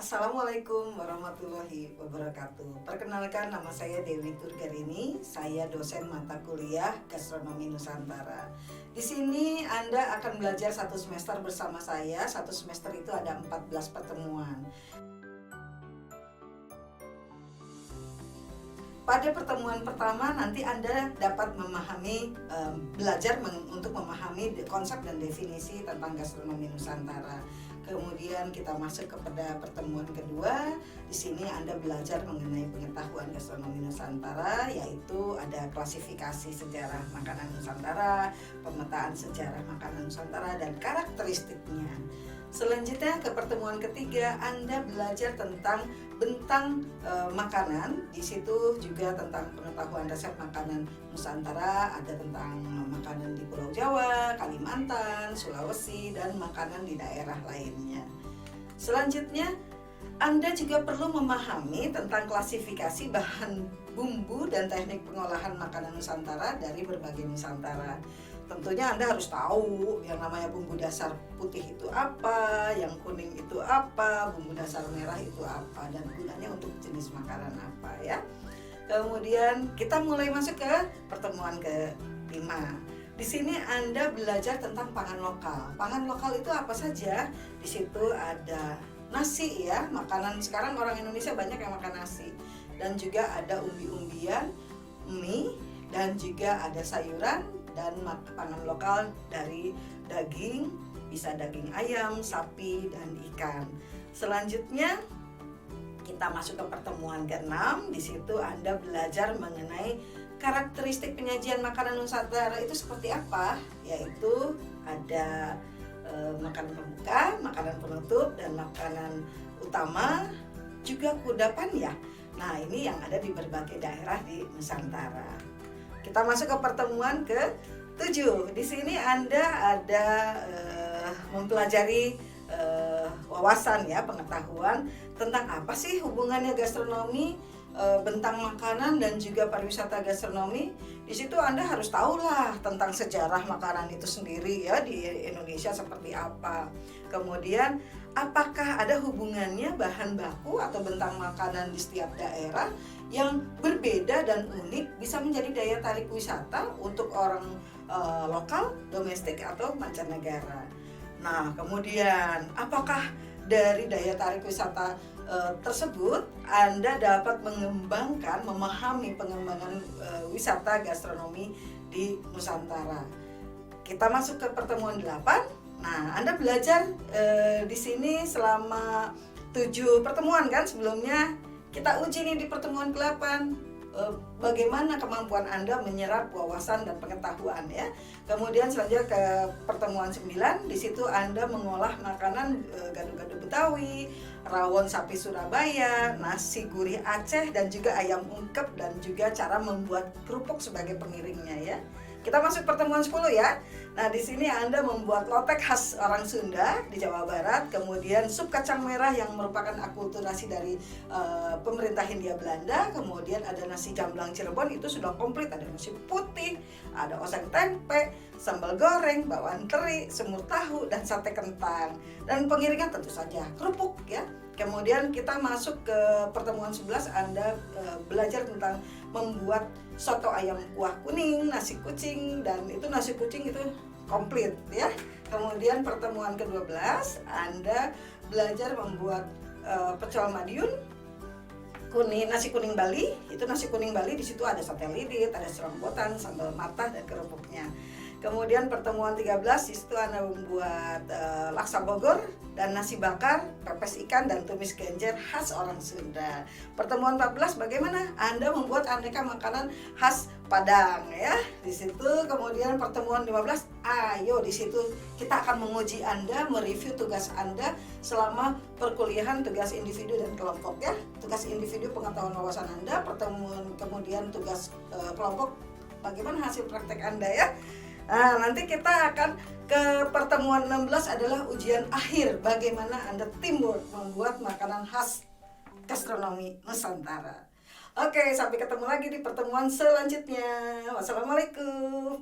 Assalamualaikum warahmatullahi wabarakatuh. Perkenalkan, nama saya Dewi Turgarini. Saya dosen mata kuliah Gastronomi Nusantara. Di sini Anda akan belajar satu semester bersama saya. Satu semester itu ada 14 pertemuan. Pada pertemuan pertama nanti Anda dapat belajar untuk memahami konsep dan definisi tentang gastronomi Nusantara. Kemudian kita masuk kepada pertemuan kedua. Di sini Anda belajar mengenai pengetahuan gastronomi Nusantara, yaitu ada klasifikasi sejarah makanan Nusantara, pemetaan sejarah makanan Nusantara dan karakteristiknya. Selanjutnya ke pertemuan ketiga, Anda belajar tentang bentang makanan. Di situ juga tentang pengetahuan resep makanan Nusantara, ada tentang makanan di Pulau Jawa, Kalimantan, Sulawesi, dan makanan di daerah lainnya. Selanjutnya, Anda juga perlu memahami tentang klasifikasi bahan bumbu dan teknik pengolahan makanan Nusantara dari berbagai Nusantara. Tentunya Anda harus tahu yang namanya bumbu dasar putih itu apa, yang kuning itu apa, bumbu dasar merah itu apa, dan gunanya untuk jenis makanan apa ya. Kemudian kita mulai masuk ke pertemuan ke-5. Di sini Anda belajar tentang pangan lokal. Pangan lokal itu apa saja? Di situ ada nasi ya, makanan sekarang orang Indonesia banyak yang makan nasi. Dan juga ada umbi-umbian, mie, dan juga ada sayuran dan pangan lokal dari daging, bisa daging ayam, sapi, dan ikan. Selanjutnya kita masuk ke pertemuan ke-6. Di situ Anda belajar mengenai karakteristik penyajian makanan Nusantara itu seperti apa, yaitu ada makanan pembuka, makanan penutup, dan makanan utama, juga kudapan ya. Nah, ini yang ada di berbagai daerah di Nusantara. Kita masuk ke pertemuan ke-7. Di sini Anda ada mempelajari wawasan ya, pengetahuan tentang apa sih hubungannya gastronomi, bentang makanan dan juga pariwisata gastronomi. Di situ Anda harus tahulah tentang sejarah makanan itu sendiri ya, di Indonesia seperti apa. Kemudian apakah ada hubungannya bahan baku atau bentang makanan di setiap daerah yang berbeda dan unik bisa menjadi daya tarik wisata untuk orang lokal, domestik atau mancanegara. Nah, kemudian apakah dari daya tarik wisata tersebut Anda dapat memahami pengembangan wisata gastronomi di Nusantara. Kita masuk ke pertemuan 8. Nah, Anda belajar di sini selama 7 pertemuan kan. Sebelumnya kita uji nih di pertemuan ke-8 bagaimana kemampuan Anda menyerap wawasan dan pengetahuan ya. Kemudian selanjutnya ke pertemuan 9, di situ Anda mengolah makanan gado-gado Betawi, rawon sapi Surabaya, nasi gurih Aceh, dan juga ayam ungkep, dan juga cara membuat kerupuk sebagai pengiringnya ya. Kita masuk pertemuan 10 ya. Nah, di sini Anda membuat lotek khas orang Sunda di Jawa Barat, kemudian sup kacang merah yang merupakan akulturasi dari pemerintah Hindia Belanda, kemudian ada nasi jamblang Cirebon, itu sudah komplit, ada nasi putih, ada oseng tempe, sambal goreng, bakwan teri, semur tahu, dan sate kentang. Dan pengiringan tentu saja kerupuk ya. Kemudian kita masuk ke pertemuan 11, Anda belajar tentang membuat soto ayam kuah kuning, nasi kucing, dan itu nasi kucing itu komplit ya. Kemudian pertemuan ke-12, Anda belajar membuat pecel Madiun, nasi kuning Bali. Itu nasi kuning Bali, di situ ada sate lilit, ada serombotan, sambal matah, dan kerupuknya. Kemudian pertemuan 13, di situ Anda membuat laksa Bogor dan nasi bakar, pepes ikan, dan tumis genjer khas orang Sunda. Pertemuan 14, bagaimana Anda membuat aneka makanan khas Padang ya. Di situ kemudian pertemuan 15, ayo di situ kita akan menguji Anda, mereview tugas Anda selama perkuliahan, tugas individu dan kelompok ya. Tugas individu pengetahuan wawasan Anda, pertemuan kemudian tugas kelompok bagaimana hasil praktek Anda ya. Nah, nanti kita akan ke pertemuan 16 adalah ujian akhir, bagaimana Anda teamwork membuat makanan khas gastronomi Nusantara. Oke, sampai ketemu lagi di pertemuan selanjutnya. Wassalamualaikum.